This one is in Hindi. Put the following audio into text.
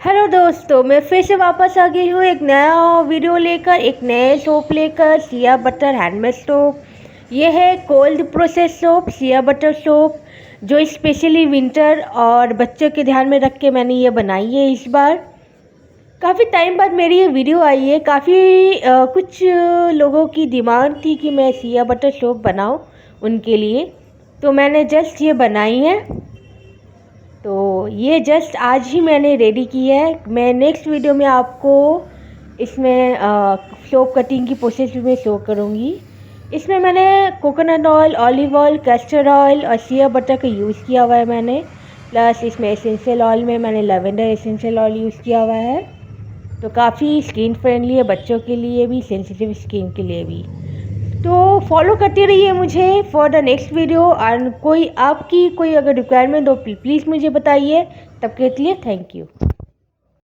हेलो दोस्तों, मैं फिर से वापस आ गई हूँ एक नया वीडियो लेकर, एक नए सोप लेकर। Siya butter handmade soap. ये है cold process soap, Siya butter soap, जो स्पेशली विंटर और बच्चों के ध्यान में रख के मैंने ये बनाई है इस बार। काफ़ी टाइम बाद मेरी ये वीडियो आई है। काफ़ी कुछ लोगों की डिमांड थी कि मैं सिया बटर सोप बनाऊँ उनके लिए, तो मैंने जस्ट ये बनाई है। तो ये जस्ट आज ही मैंने रेडी की है। मैं नेक्स्ट वीडियो में आपको इसमें सोप कटिंग की प्रोसेस भी मैं शो करूँगी। इसमें मैंने coconut oil, olive oil, castor oil और सिया बटर का यूज़ किया हुआ है मैंने। प्लस इसमें एसेंशियल ऑयल में मैंने लेवेंडर एसेंशियल ऑयल यूज़ किया हुआ है। तो काफ़ी स्किन फ्रेंडली है, बच्चों के लिए भी, सेंसिटिव स्किन के लिए भी। तो फॉलो करते रहिए मुझे for the next video. And कोई आपकी कोई अगर रिक्वायरमेंट हो प्लीज़ मुझे बताइए। तब के लिए थैंक यू।